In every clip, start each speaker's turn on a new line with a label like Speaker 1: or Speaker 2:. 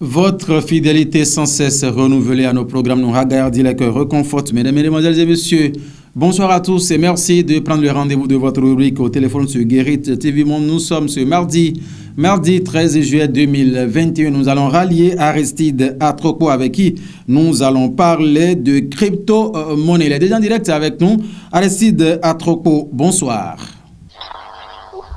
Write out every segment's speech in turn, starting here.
Speaker 1: Votre fidélité sans cesse renouvelée à nos programmes nous regarde, les cœurs reconforte. Mesdames, Mesdemoiselles et Messieurs, bonsoir à tous et merci de prendre le rendez-vous de votre rubrique au téléphone sur Guérit TV Monde. Nous sommes ce mardi 13 juillet 2021. Nous allons rallier Aristide Atroko avec qui nous allons parler de crypto-monnaie. Il est déjà en direct avec nous. Aristide Atroko, bonsoir.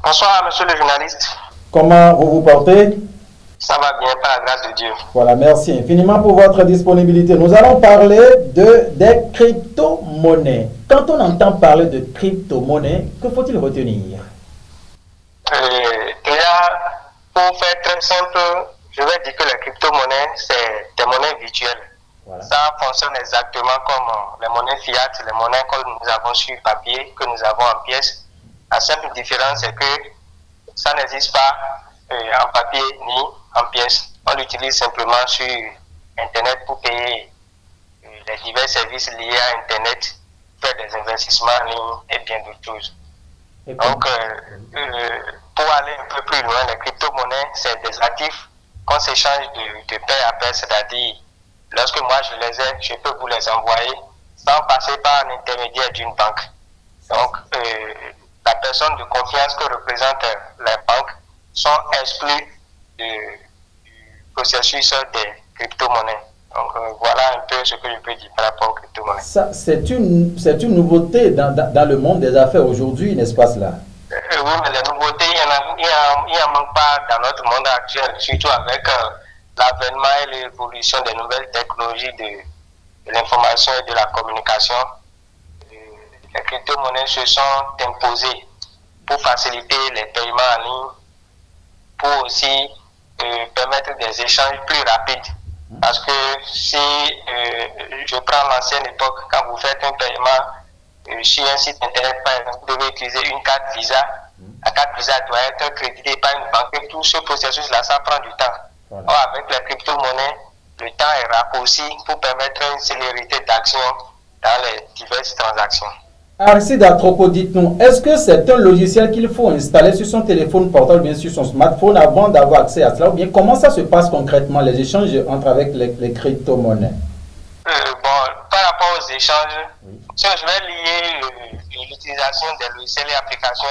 Speaker 2: Bonsoir, monsieur le journaliste.
Speaker 1: Comment vous vous portez?
Speaker 2: Ça va bien, par la grâce de Dieu.
Speaker 1: Voilà, merci infiniment pour votre disponibilité. Nous allons parler des crypto-monnaies. Quand on entend parler de crypto-monnaies, que faut-il retenir?
Speaker 2: Déjà, pour faire très simple, je vais dire que les crypto-monnaies, c'est des monnaies virtuelles. Voilà. Ça fonctionne exactement comme les monnaies fiat, les monnaies que nous avons sur papier, que nous avons en pièces. La simple différence, c'est que ça n'existe pas en papier ni en pièces. On l'utilise simplement sur Internet pour payer les divers services liés à Internet, faire des investissements en ligne et bien d'autres choses. Donc, pour aller un peu plus loin, les crypto-monnaies, c'est des actifs qu'on s'échange de pair à pair, c'est-à-dire, lorsque moi je les ai, je peux vous les envoyer sans passer par un intermédiaire d'une banque. Donc, la personne de confiance que représentent les banques sont exclus du processus des crypto-monnaies. Donc voilà un peu ce que je peux dire par rapport aux crypto-monnaies.
Speaker 1: C'est une nouveauté dans le monde des affaires aujourd'hui, n'est-ce pas cela?
Speaker 2: Oui, mais les nouveautés, il n'y en manque pas dans notre monde actuel, surtout avec l'avènement et l'évolution des nouvelles technologies de l'information et de la communication. Les crypto-monnaies se sont imposées pour faciliter les paiements en ligne, pour aussi permettre des échanges plus rapides. Parce que si je prends l'ancienne époque, quand vous faites un paiement sur un site internet, par exemple, vous devez utiliser une carte Visa. La carte Visa doit être créditée par une banque et tout ce processus-là, ça prend du temps. Voilà. Or, avec les crypto-monnaies, le temps est raccourci pour permettre une célérité d'action dans les diverses transactions.
Speaker 1: Aristide Atroko, dites-nous, est-ce que c'est un logiciel qu'il faut installer sur son téléphone portable, bien sur son smartphone, avant d'avoir accès à cela? Ou bien comment ça se passe concrètement, les échanges avec les crypto-monnaies?
Speaker 2: Par rapport aux échanges, si je vais lier l'utilisation des logiciels et applications,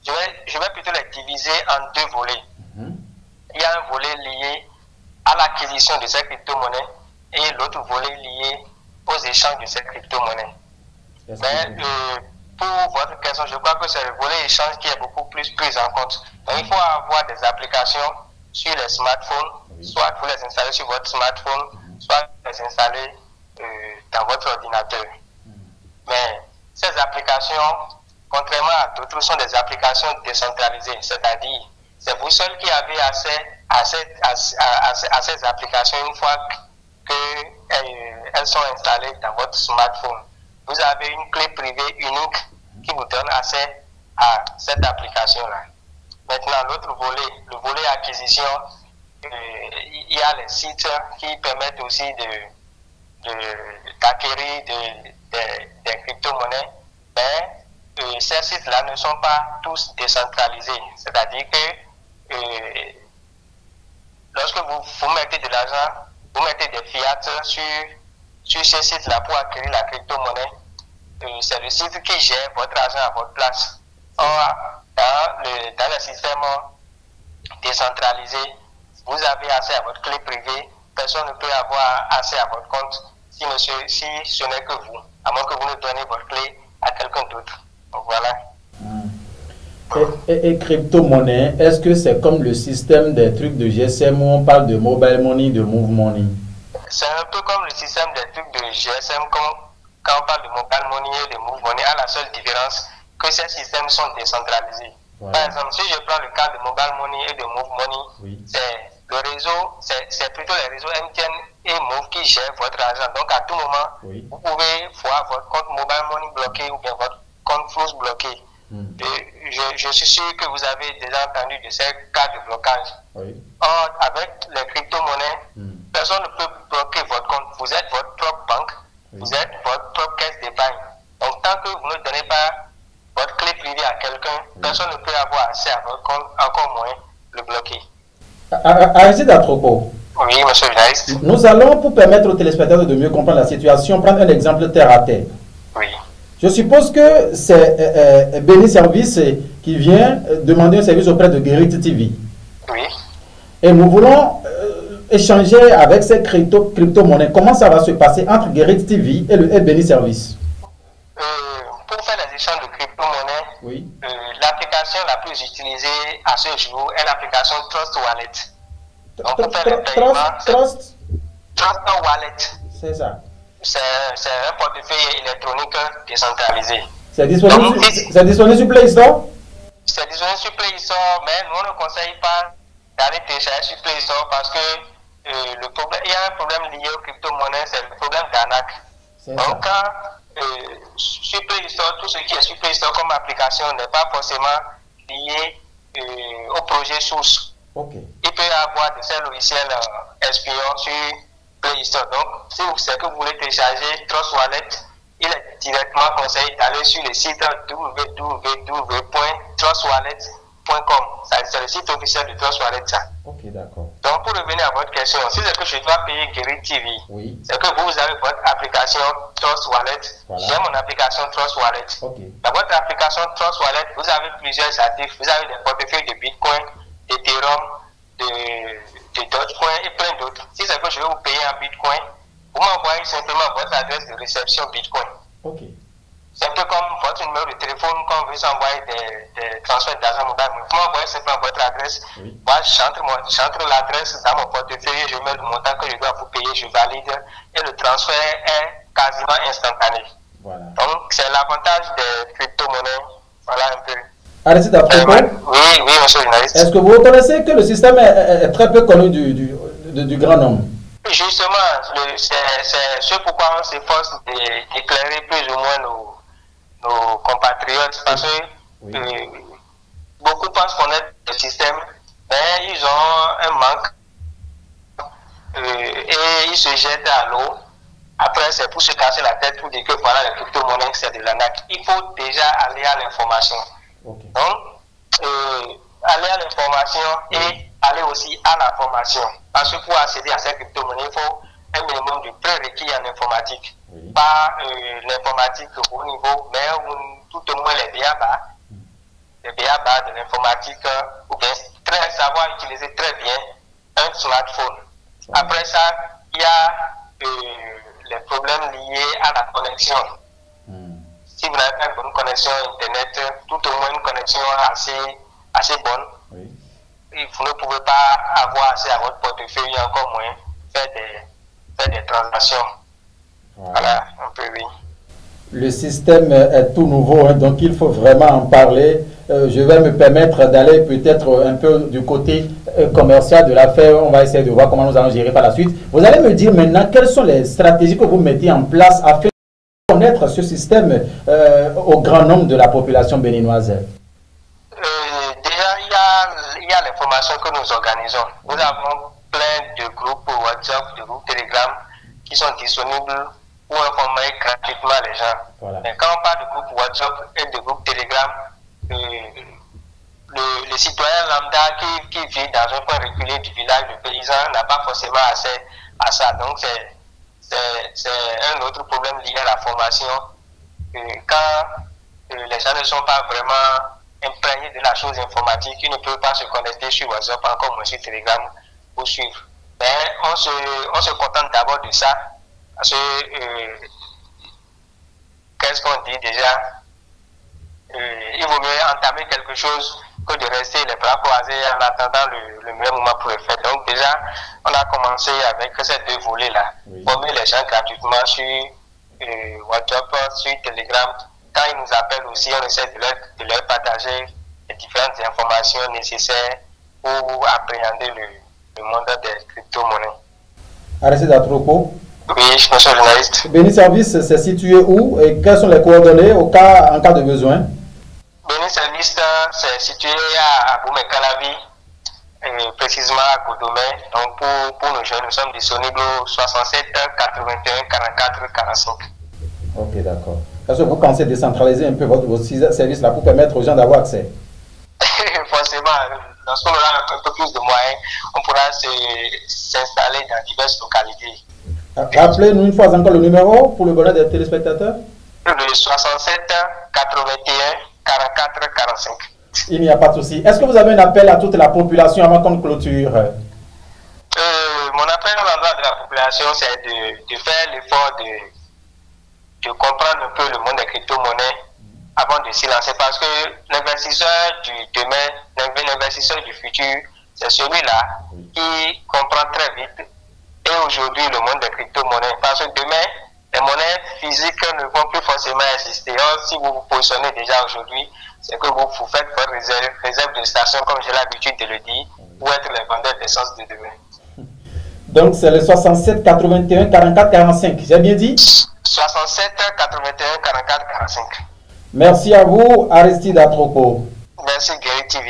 Speaker 2: je vais plutôt les diviser en deux volets. Il y a un volet lié à l'acquisition de ces crypto-monnaies et l'autre volet lié aux échanges de ces crypto-monnaies. Mais pour votre question, je crois que c'est le volet échange qui est beaucoup plus pris en compte. Donc il faut avoir des applications sur les smartphones, soit vous les installer sur votre smartphone, soit les installer dans votre ordinateur. Mais ces applications, contrairement à d'autres, sont des applications décentralisées, c'est-à-dire c'est vous seul qui avez accès à ces applications une fois qu'elles sont installées dans votre smartphone. Vous avez une clé privée unique qui vous donne accès à cette application-là. Maintenant, l'autre volet, le volet acquisition, il y a les sites qui permettent aussi d'acquérir des crypto-monnaies, mais ces sites-là ne sont pas tous décentralisés. C'est-à-dire que lorsque vous mettez de l'argent, vous mettez des fiat sur ces sites-là pour acquérir la crypto-monnaie, c'est le site qui gère votre argent à votre place. Or, dans le système décentralisé, vous avez accès à votre clé privée, personne ne peut avoir accès à votre compte si ce n'est que vous, à moins que vous ne donniez votre clé à quelqu'un d'autre. Donc voilà.
Speaker 1: Et crypto-monnaie, est-ce que c'est comme le système des trucs de GSM où on parle de mobile money, de move money?
Speaker 2: C'est un peu comme le système des trucs de GSM, quand on parle de mobile money et de move money, à la seule différence que ces systèmes sont décentralisés. Voilà. Par exemple, si je prends le cas de mobile money et de move money, c'est le réseau, c'est plutôt les réseaux MTN et Move qui gèrent votre argent. Donc à tout moment, vous pouvez voir votre compte mobile money bloqué ou bien votre compte Flows bloqué. Je suis sûr que vous avez déjà entendu de ces cas de blocage. Or, avec les crypto-monnaies, personne ne peut bloquer votre compte. Vous êtes votre propre banque, vous êtes votre propre caisse d'épargne. Donc, tant que vous ne donnez pas votre clé privée à quelqu'un, personne ne peut avoir accès à votre compte, encore moins le bloquer.
Speaker 1: Arrêtez d'Atropo.
Speaker 2: Oui, monsieur le journaliste.
Speaker 1: Nous allons, pour permettre aux téléspectateurs de mieux comprendre la situation, prendre un exemple terre à terre.
Speaker 2: Oui.
Speaker 1: Je suppose que c'est Béni Service qui vient demander un service auprès de Guérit TV.
Speaker 2: Oui.
Speaker 1: Et nous voulons échanger avec ces crypto-monnaies. Comment ça va se passer entre Guérit TV et le Béni Service?
Speaker 2: Pour faire les échanges de crypto-monnaies,
Speaker 1: oui.
Speaker 2: L'application la plus utilisée à ce jour est l'application Trust Wallet. Donc, pour faire les paiements, Trust Wallet.
Speaker 1: C'est ça.
Speaker 2: C'est un portefeuille électronique décentralisé.
Speaker 1: C'est disponible, sur Play Store?
Speaker 2: C'est disponible sur Play Store, mais nous on ne conseille pas d'aller télécharger sur Play Store parce que il y a un problème lié aux crypto-monnaies, c'est le problème d'arnaque. Donc, sur Play Store, tout ce qui est sur Play Store comme application n'est pas forcément lié au projet source.
Speaker 1: Okay.
Speaker 2: Il peut y avoir de ces logiciels espions sur Play Store. Donc, si c'est que vous voulez télécharger Trust Wallet, il est directement conseillé d'aller sur le site www.trustwallet.com. C'est le site officiel de Trust Wallet.
Speaker 1: Ok, d'accord.
Speaker 2: Donc, pour revenir à votre question, si c'est que je dois payer Guérit TV,
Speaker 1: oui.
Speaker 2: c'est que vous avez votre application Trust Wallet. Voilà. J'ai mon application Trust Wallet.
Speaker 1: Okay.
Speaker 2: Dans votre application Trust Wallet, vous avez plusieurs actifs. Vous avez des portefeuilles de Bitcoin, d'Ethereum, de Dogecoin et plein d'autres. Si c'est que je vais vous payer en Bitcoin, vous m'envoyez simplement votre adresse de réception Bitcoin.
Speaker 1: Okay.
Speaker 2: C'est un peu comme votre numéro de téléphone quand vous envoyez des transferts d'argent mobile. Vous m'envoyez simplement votre adresse. Oui. Moi, j'entre l'adresse dans mon portefeuille, je mets le montant que je dois vous payer, je valide et le transfert est quasiment instantané. Voilà. Donc, c'est l'avantage des crypto-monnaies. Voilà un peu.
Speaker 1: Arrêtez
Speaker 2: oui, monsieur le journaliste.
Speaker 1: Est-ce que vous reconnaissez que le système est très peu connu du grand nombre?
Speaker 2: Justement, c'est ce pourquoi on s'efforce d'éclairer plus ou moins nos compatriotes, parce que beaucoup pensent connaître le système, mais ils ont un manque et ils se jettent à l'eau. Après, c'est pour se casser la tête pour dire que voilà, les crypto-monnaies, c'est de l'arnaque. Il faut déjà aller à l'information. Okay. Donc, aller à l'information et aller aussi à la formation. Parce que pour accéder à ces crypto-monnaies, il faut un minimum de prérequis en informatique. Oui. Pas l'informatique au haut niveau, mais tout au moins les BABA de l'informatique, ou bien savoir utiliser très bien un smartphone. Oui. Après ça, il y a les problèmes liés à la connexion. Si vous n'avez pas une bonne connexion Internet, tout au moins une connexion assez bonne, oui. Vous ne pouvez pas avoir accès à votre portefeuille, encore moins faire des transactions. Voilà, un peu oui.
Speaker 1: Le système est tout nouveau, hein, donc il faut vraiment en parler. Je vais me permettre d'aller peut-être un peu du côté commercial de l'affaire. On va essayer de voir comment nous allons gérer par la suite. Vous allez me dire maintenant quelles sont les stratégies que vous mettez en place afin de connaître ce système au grand nombre de la population béninoise.
Speaker 2: Déjà, il y a les formations que nous organisons. Nous avons plein de groupes WhatsApp, de groupes Telegram qui sont disponibles pour informer gratuitement les gens. Voilà. Mais quand on parle de groupes WhatsApp et de groupes Telegram, le citoyen lambda qui vit dans un coin reculé du village, le paysan, n'a pas forcément accès à ça. Donc, c'est un autre problème lié à la formation. Quand les gens ne sont pas vraiment imprégnés de la chose informatique, ils ne peuvent pas se connecter sur WhatsApp, encore moins sur Telegram, pour suivre. Mais on se contente d'abord de ça, parce que, qu'est-ce qu'on dit déjà? Il vaut mieux entamer quelque chose que de rester les bras croisés en attendant le meilleur moment pour le faire. Donc déjà, on a commencé avec ces deux volets-là. Oui. Former les gens gratuitement sur WhatsApp, sur Telegram. Quand ils nous appellent aussi, on essaie de leur partager les différentes informations nécessaires pour appréhender le monde des crypto-monnaies.
Speaker 1: Arrêtez d'Atropo.
Speaker 2: Oui, je suis journaliste.
Speaker 1: Béni Service, c'est situé où et quelles sont les coordonnées en cas de besoin?
Speaker 2: Béni Service, c'est situé à Boumé-Calavi, précisément à Godomé. Donc pour nos jeunes, nous sommes disponibles au 67 81 44 45.
Speaker 1: Ok, d'accord. Est-ce que vous pensez décentraliser un peu vos services là pour permettre aux gens d'avoir accès?
Speaker 2: Forcément, lorsqu'on aura un peu plus de moyens, on pourra s'installer dans diverses localités.
Speaker 3: Rappelez-nous une fois encore le numéro pour le bonheur des téléspectateurs.
Speaker 2: Le 67 81 44 45.
Speaker 3: Il n'y a pas de souci. Est-ce que vous avez un appel à toute la population avant qu'on clôture?
Speaker 2: Mon appel à l'endroit de la population, c'est de faire l'effort de comprendre un peu le monde des crypto-monnaies avant de s'y lancer. Parce que l'investisseur du demain, l'investisseur du futur, c'est celui-là qui comprend très vite. Et aujourd'hui, le monde des crypto-monnaies. Parce que demain, les monnaies physiques ne vont plus forcément exister. Or, si vous vous positionnez déjà aujourd'hui, c'est que vous faites votre réserve de station, comme j'ai l'habitude de le dire, pour être les vendeurs d'essence de demain.
Speaker 3: Donc, c'est le 67 81 44 45. J'ai bien dit?
Speaker 2: 67 81 44 45.
Speaker 3: Merci à vous, Aristide Atropo.
Speaker 2: Merci, Guérit TV.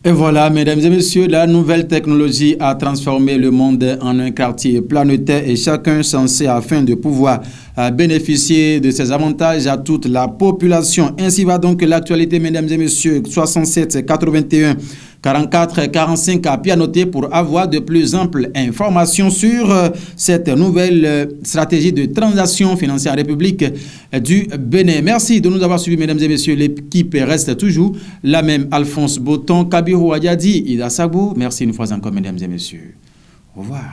Speaker 1: Et voilà, mesdames et messieurs, la nouvelle technologie a transformé le monde en un quartier planétaire et chacun censé afin de pouvoir bénéficier de ces avantages à toute la population. Ainsi va donc l'actualité, mesdames et messieurs, 67 81 44 45 à pianoter pour avoir de plus amples informations sur cette nouvelle stratégie de transaction financière en République du Bénin. Merci de nous avoir suivis, mesdames et messieurs. L'équipe reste toujours la même. Alphonse Boton, Kabiru Ayadi, Ida Sabou. Merci une fois encore, mesdames et messieurs. Au revoir.